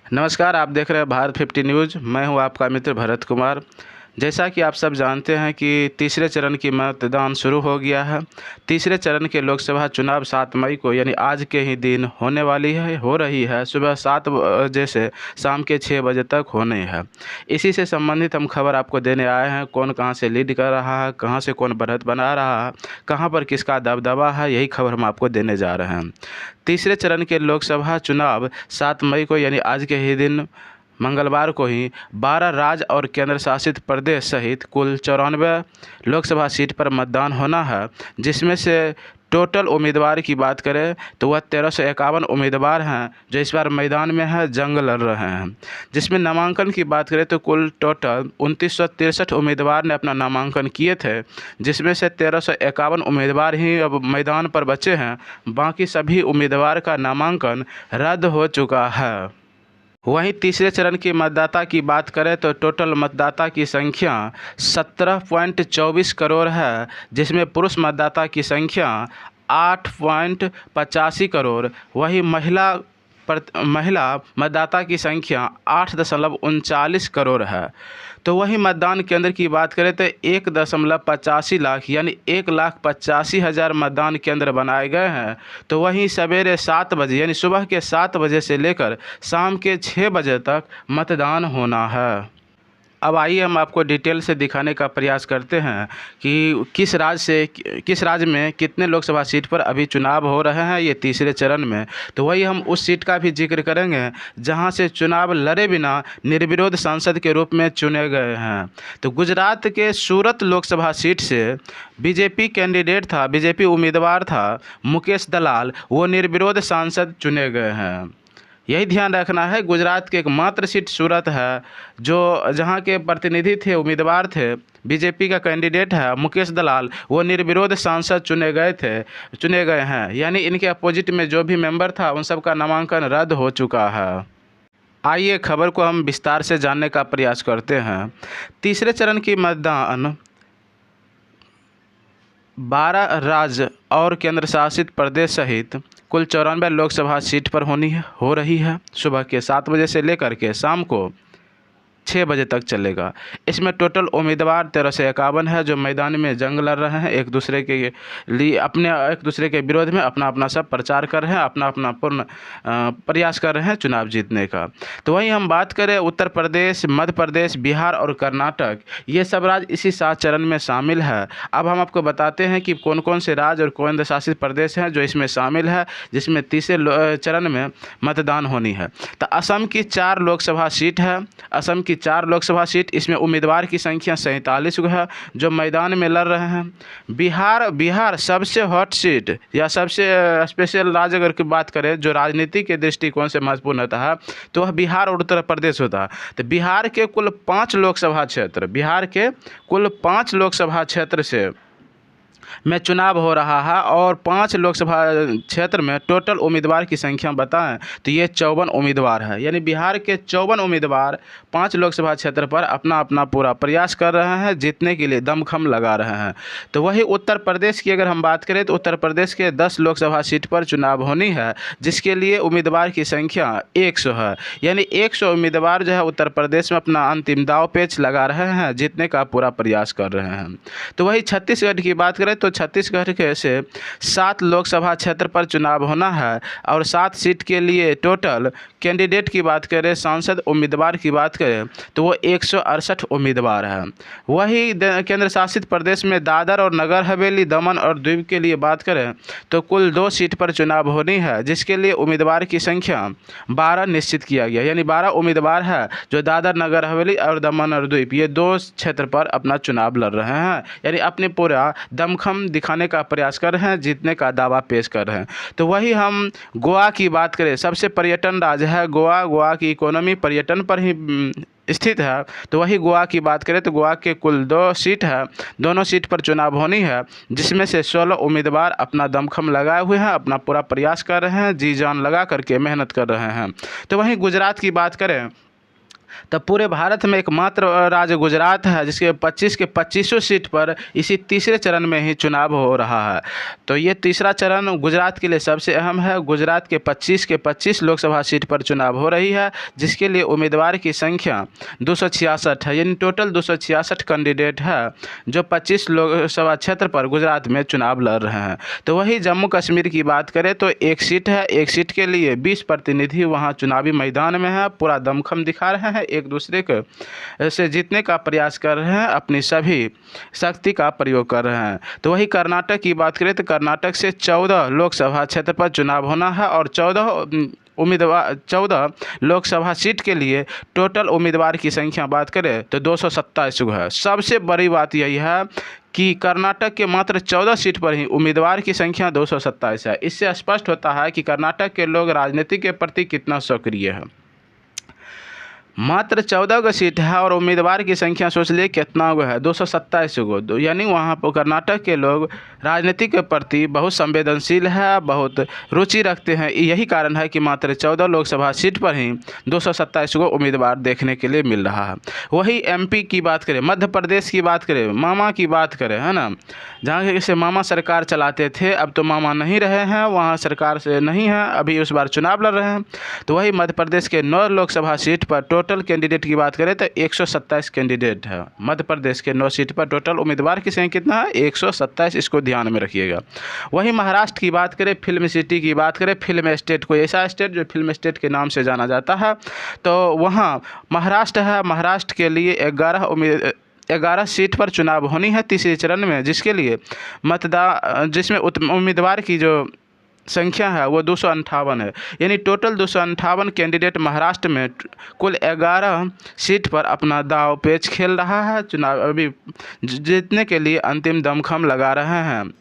नमस्कार, आप देख रहे हैं भारत 50 न्यूज़। मैं हूं आपका मित्र भरत कुमार। जैसा कि आप सब जानते हैं कि तीसरे चरण की मतदान शुरू हो गया है। तीसरे चरण के लोकसभा चुनाव 7 मई को यानी आज के ही दिन होने वाली है हो रही है। सुबह 7 बजे से शाम के 6 बजे तक होने है। इसी से संबंधित हम खबर आपको देने आए हैं। कौन कहां से लीड कर रहा है, कहां से कौन बढ़त बना रहा है, कहां पर किसका दबदबा है, यही खबर हम आपको देने जा रहे हैं। तीसरे चरण के लोकसभा चुनाव 7 मई को यानी आज के ही दिन मंगलवार को ही 12 राज्य और केंद्र शासित प्रदेश सहित कुल 94 लोकसभा सीट पर मतदान होना है। जिसमें से टोटल उम्मीदवार की बात करें तो वह 1351 उम्मीदवार हैं जो इस बार मैदान में है, जंग लड़ रहे हैं। जिसमें नामांकन की बात करें तो कुल टोटल 2963 उम्मीदवार ने अपना नामांकन किए थे। जिसमें से 1351 उम्मीदवार ही अब मैदान पर बचे हैं। बाकी सभी उम्मीदवार का नामांकन रद्द हो चुका है। वहीं तीसरे चरण की मतदाता की बात करें तो टोटल मतदाता की संख्या 17.24 करोड़ है। जिसमें पुरुष मतदाता की संख्या 8.85 करोड़, वही महिला मतदाता की संख्या 8.39 करोड़ है। तो वही मतदान केंद्र की बात करें तो 1.85 लाख यानी 1,85,000 मतदान केंद्र बनाए गए हैं। तो वहीं सवेरे 7 बजे यानी सुबह के 7 बजे से लेकर शाम के 6 बजे तक मतदान होना है। अब आइए हम आपको डिटेल से दिखाने का प्रयास करते हैं कि किस राज्य में कितने लोकसभा सीट पर अभी चुनाव हो रहे हैं ये तीसरे चरण में। तो वही हम उस सीट का भी जिक्र करेंगे जहां से चुनाव लड़े बिना निर्विरोध सांसद के रूप में चुने गए हैं। तो गुजरात के सूरत लोकसभा सीट से बीजेपी उम्मीदवार था मुकेश दलाल, वो निर्विरोध सांसद चुने गए हैं। यही ध्यान रखना है, गुजरात की एकमात्र सीट सूरत है जो जहां के प्रतिनिधि थे, उम्मीदवार थे, बीजेपी का कैंडिडेट है मुकेश दलाल, वो निर्विरोध सांसद चुने गए हैं। यानी इनके अपोजिट में जो भी मेंबर था उन सब का नामांकन रद्द हो चुका है। आइए खबर को हम विस्तार से जानने का प्रयास करते हैं। तीसरे चरण की मतदान 12 राज्य और केंद्र शासित प्रदेश सहित कुल 94 लोकसभा सीट पर हो रही है। सुबह के 7 बजे से लेकर के शाम को 6 बजे तक चलेगा। इसमें टोटल उम्मीदवार 1351 है जो मैदान में जंग लड़ रहे हैं, एक दूसरे के विरोध में अपना अपना सब प्रचार कर रहे हैं, अपना अपना पूर्ण प्रयास कर रहे हैं चुनाव जीतने का। तो वहीं हम बात करें उत्तर प्रदेश, मध्य प्रदेश, बिहार और कर्नाटक, ये सब राज्य इसी 7 चरण में शामिल है। अब हम आपको बताते हैं कि कौन कौन से राज्य और केंद्र शासित प्रदेश हैं जो इसमें शामिल है, जिसमें तीसरे चरण में मतदान होनी है। तो असम की 4 लोकसभा सीट है। असम की 4 लोकसभा सीट, इसमें उम्मीदवार की संख्या 47 है जो मैदान में लड़ रहे हैं। बिहार सबसे हॉट सीट या सबसे स्पेशल राज्य अगर की बात करें जो राजनीति के दृष्टिकोण से महत्वपूर्ण होता है तो वह बिहार और उत्तर प्रदेश होता है। तो बिहार के कुल 5 लोकसभा क्षेत्र से में चुनाव हो रहा है और 5 लोकसभा क्षेत्र में टोटल उम्मीदवार की संख्या बताएं तो ये 54 उम्मीदवार है। यानी बिहार के 54 उम्मीदवार 5 लोकसभा क्षेत्र पर अपना अपना पूरा प्रयास कर रहे हैं, जीतने के लिए दमखम लगा रहे हैं। तो वही उत्तर प्रदेश की अगर हम बात करें तो उत्तर प्रदेश के 10 लोकसभा सीट पर चुनाव होनी है, जिसके लिए उम्मीदवार की संख्या 100 है। यानी 100 उम्मीदवार जो है उत्तर प्रदेश में अपना अंतिम दाव पेच लगा रहे हैं, जीतने का पूरा प्रयास कर रहे हैं। तो वही छत्तीसगढ़ की बात करें तो छत्तीसगढ़ के से 7 लोकसभा क्षेत्र पर चुनाव होना है और 7 सीट के लिए टोटल कैंडिडेट की बात करें, सांसद उम्मीदवार की बात करें तो वो 168 उम्मीदवार है। वही केंद्र शासित प्रदेश में दादर और नगर हवेली, दमन और दीव के लिए बात करें तो कुल 2 सीट पर चुनाव होनी है, जिसके लिए उम्मीदवार की संख्या 12 निश्चित किया गया। यानी 12 उम्मीदवार है जो दादर, नगर हवेली और दमन और दीव ये 2 क्षेत्र पर अपना चुनाव लड़ रहे हैं। यानी अपने पूरा दमखम दिखाने का प्रयास कर रहे हैं, जीतने का दावा पेश कर रहे हैं। तो वही हम गोवा की बात करें, सबसे पर्यटन राज्य है गोवा की इकोनॉमी पर्यटन पर ही स्थित है। तो वही गोवा की बात करें तो गोवा के कुल 2 सीट है, दोनों सीट पर चुनाव होनी है, जिसमें से 16 उम्मीदवार अपना दमखम लगाए हुए हैं, अपना पूरा प्रयास कर रहे हैं, जी जान लगा करके मेहनत कर रहे हैं। तो वहीं गुजरात की बात करें तब पूरे भारत में एकमात्र राज्य गुजरात है जिसके 25 के 25 सीट पर इसी तीसरे चरण में ही चुनाव हो रहा है। तो ये तीसरा चरण गुजरात के लिए सबसे अहम है। गुजरात के 25 के 25 लोकसभा सीट पर चुनाव हो रही है, जिसके लिए उम्मीदवार की संख्या 266 है, यानी टोटल 266 कैंडिडेट है जो 25 लोकसभा क्षेत्र पर गुजरात में चुनाव लड़ रहे हैं। तो वही जम्मू कश्मीर की बात करें तो एक सीट है, एक सीट के लिए 20 प्रतिनिधि वहाँ चुनावी मैदान में है, पूरा दमखम दिखा रहे हैं, एक दूसरे को से जीतने का प्रयास कर रहे हैं, अपनी सभी शक्ति का प्रयोग कर रहे हैं। तो वही कर्नाटक की बात करें तो कर्नाटक से 14 लोकसभा क्षेत्र पर चुनाव होना है और 14 लोकसभा सीट के लिए टोटल उम्मीदवार की संख्या बात करें तो 227 है। सबसे बड़ी बात यही है कि कर्नाटक के मात्र 14 सीट पर ही उम्मीदवार की संख्या 227 है। इससे स्पष्ट होता है कि कर्नाटक के लोग राजनीति के प्रति कितना सक्रिय है। मात्र 14 गो सीट है और उम्मीदवार की संख्या सोच लिए कितना गो है, 227 गो। यानी वहाँ पर कर्नाटक के लोग राजनीति के प्रति बहुत संवेदनशील है, बहुत रुचि रखते हैं। यही कारण है कि मात्र 14 लोकसभा सीट पर ही 227 गो उम्मीदवार देखने के लिए मिल रहा है। वही एमपी की बात करें, मध्य प्रदेश की बात करें, मामा की बात करें, है ना, जहाँ से मामा सरकार चलाते थे, अब तो मामा नहीं रहे हैं, वहाँ सरकार से नहीं है, अभी उस बार चुनाव लड़ रहे हैं। तो वही मध्य प्रदेश के 9 लोकसभा सीट पर टोटल कैंडिडेट की बात करें तो 127 कैंडिडेट है। मध्य प्रदेश के 9 सीट पर टोटल उम्मीदवार की संख्या कितना है, 127। इसको ध्यान में रखिएगा। वहीं महाराष्ट्र की बात करें, फिल्म सिटी की बात करें, फिल्म स्टेट, कोई ऐसा स्टेट जो फिल्म स्टेट के नाम से जाना जाता है, तो वहाँ महाराष्ट्र है। महाराष्ट्र के लिए 11 सीट पर चुनाव होनी है तीसरे चरण में, जिसके लिए जिसमें उम्मीदवार की जो संख्या है वो 258 है। यानी टोटल 258 कैंडिडेट महाराष्ट्र में कुल 11 सीट पर अपना दाव पेच खेल रहा है, चुनाव अभी जीतने के लिए अंतिम दमखम लगा रहे हैं।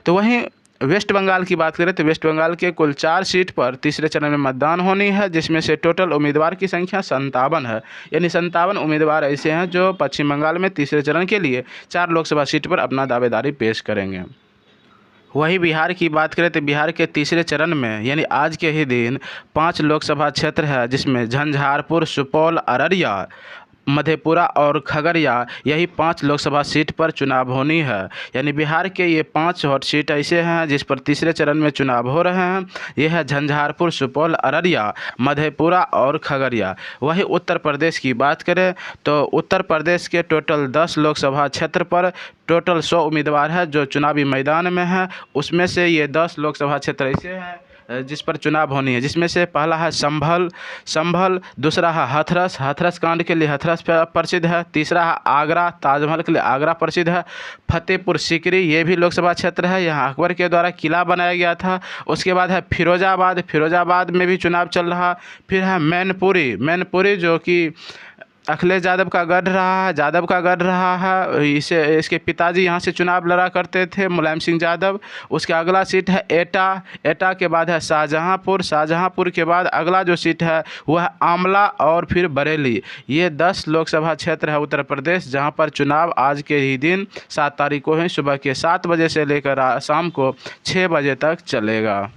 तो वहीं वेस्ट बंगाल की बात करें तो वेस्ट बंगाल के कुल 4 सीट पर तीसरे चरण में मतदान होनी है, जिसमें से टोटल उम्मीदवार की संख्या 57 है। यानी 57 उम्मीदवार ऐसे हैं जो पश्चिम बंगाल में तीसरे चरण के लिए 4 लोकसभा सीट पर अपना दावेदारी पेश करेंगे। वही बिहार की बात करें तो बिहार के तीसरे चरण में यानी आज के ही दिन 5 लोकसभा क्षेत्र है, जिसमें झंझारपुर, सुपौल, अररिया, मधेपुरा और खगड़िया, यही 5 लोकसभा सीट पर चुनाव होनी है। यानी बिहार के ये 5 हॉट सीट ऐसे हैं जिस पर तीसरे चरण में चुनाव हो रहे हैं। ये है झंझारपुर, सुपौल, अररिया, मधेपुरा और खगड़िया। वही उत्तर प्रदेश की बात करें तो उत्तर प्रदेश के टोटल 10 लोकसभा क्षेत्र पर टोटल 100 उम्मीदवार है जो चुनावी मैदान में है। उसमें से ये 10 लोकसभा क्षेत्र ऐसे हैं जिस पर चुनाव होनी है, जिसमें से पहला है संभल, दूसरा है हाथरस कांड के लिए हाथरस प्रसिद्ध है, तीसरा है आगरा, ताजमहल के लिए आगरा प्रसिद्ध है, फतेहपुर सीकरी, ये भी लोकसभा क्षेत्र है, यहाँ अकबर के द्वारा किला बनाया गया था। उसके बाद है फिरोजाबाद में भी चुनाव चल रहा। फिर है मैनपुरी जो कि अखिलेश यादव का गढ़ रहा है। इसके पिताजी यहाँ से चुनाव लड़ा करते थे, मुलायम सिंह यादव। उसके अगला सीट है एटा के बाद है शाहजहाँपुर के बाद अगला जो सीट है वह है आमला और फिर बरेली। ये 10 लोकसभा क्षेत्र है उत्तर प्रदेश, जहाँ पर चुनाव आज के ही दिन 7 तारीख को ही सुबह के 7 बजे से लेकर शाम को 6 बजे तक चलेगा।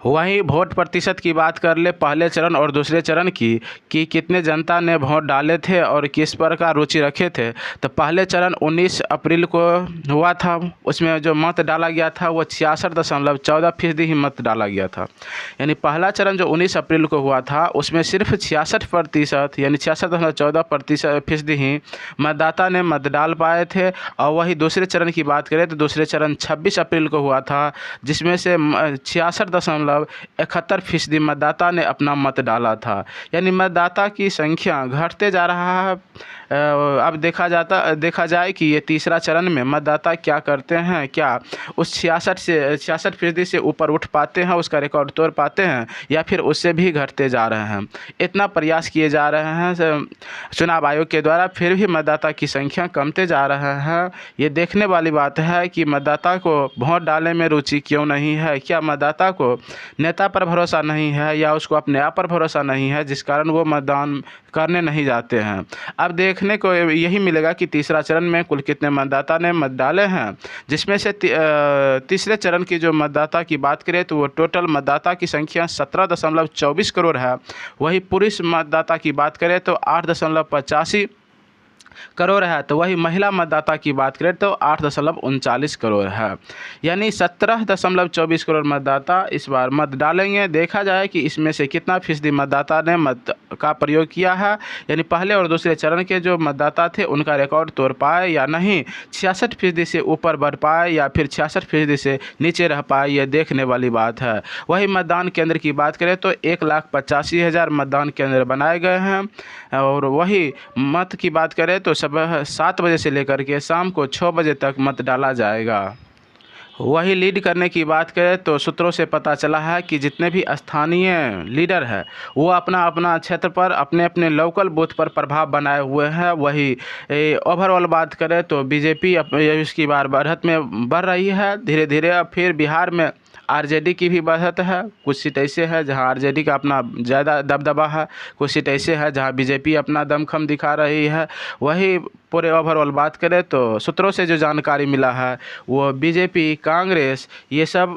वहीं वोट प्रतिशत की बात कर ले पहले चरण और दूसरे चरण की कि कितने जनता ने वोट डाले थे और किस पर का रुचि रखे थे। तो पहले चरण 19 अप्रैल को हुआ था, उसमें जो मत डाला गया था वो 66.14% ही मत डाला गया था। यानी पहला चरण जो 19 अप्रैल को हुआ था उसमें सिर्फ 66% यानी 66.14% ही मतदाता ने मत डाल पाए थे। और वही दूसरे चरण की बात करें तो दूसरे चरण 26 अप्रैल को हुआ था, जिसमें से 66.71% मतदाता ने अपना मत डाला था। यानी मतदाता की संख्या घटते जा रहा है। अब देखा जाए कि ये तीसरा चरण में मतदाता क्या करते हैं, क्या उस 66% से ऊपर उठ पाते हैं, उसका रिकॉर्ड तोड़ पाते हैं, या फिर उससे भी घटते जा रहे हैं। इतना प्रयास किए जा रहे हैं चुनाव आयोग के द्वारा, फिर भी मतदाता की संख्या कमते जा रहे हैं। ये देखने वाली बात है कि मतदाता को वोट डालने में रुचि क्यों नहीं है। क्या मतदाता को नेता पर भरोसा नहीं है या उसको अपने आप पर भरोसा नहीं है, जिस कारण वो मतदान करने नहीं जाते हैं। अब देखने को यही मिलेगा कि तीसरा चरण में कुल कितने मतदाता ने मत डाले हैं, जिसमें से तीसरे चरण की जो मतदाता की बात करें तो वो टोटल मतदाता की संख्या 17.24 करोड़ है। वही पुरुष मतदाता की बात करें तो 8.85 करोड़ है। तो वही महिला मतदाता की बात करें तो 8.39 करोड़ है। यानी 17.24 करोड़ मतदाता इस बार मत डालेंगे। देखा जाए कि इसमें से कितना फीसदी मतदाता ने मत का प्रयोग किया है, यानी पहले और दूसरे चरण के जो मतदाता थे उनका रिकॉर्ड तोड़ पाए या नहीं, 66% से ऊपर बढ़ पाए या फिर 66% से नीचे रह पाए, यह देखने वाली बात है। वही मतदान केंद्र की बात करें तो 1,85,000 मतदान केंद्र बनाए गए हैं। और वही मत की बात करें तो सुबह 7 बजे से लेकर के शाम को 6 बजे तक मत डाला जाएगा। वही लीड करने की बात करें तो सूत्रों से पता चला है कि जितने भी स्थानीय लीडर हैं वो अपना अपना क्षेत्र पर अपने अपने लोकल बूथ पर प्रभाव बनाए हुए हैं। वही ओवरऑल बात करें तो बीजेपी इसकी बार बढ़त में बढ़ रही है धीरे धीरे। अब फिर बिहार में आरजेडी की भी बढ़त है। कुछ सीट ऐसे है जहां आरजेडी का अपना ज़्यादा दबदबा है, कुछ सीट ऐसे है जहां बीजेपी अपना दमखम दिखा रही है। वही पूरे ओवरऑल बात करें तो सूत्रों से जो जानकारी मिला है वो बीजेपी कांग्रेस ये सब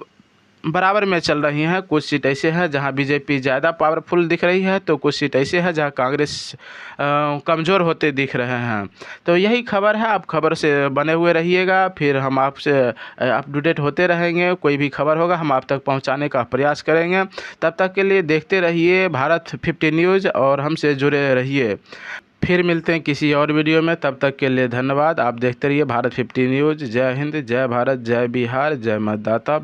बराबर में चल रही हैं। कुछ सीट ऐसे हैं जहां बीजेपी ज़्यादा पावरफुल दिख रही है तो कुछ सीट ऐसे हैं जहां कांग्रेस कमज़ोर होते दिख रहे हैं। तो यही खबर है, आप खबर से बने हुए रहिएगा, फिर हम आपसे अप टू डेट होते रहेंगे। कोई भी खबर होगा हम आप तक पहुंचाने का प्रयास करेंगे। तब तक के लिए देखते रहिए भारत 50 न्यूज़ और हमसे जुड़े रहिए। फिर मिलते हैं किसी और वीडियो में, तब तक के लिए धन्यवाद। आप देखते रहिए भारत 50 न्यूज़। जय हिंद, जय भारत, जय बिहार, जय मतदाता।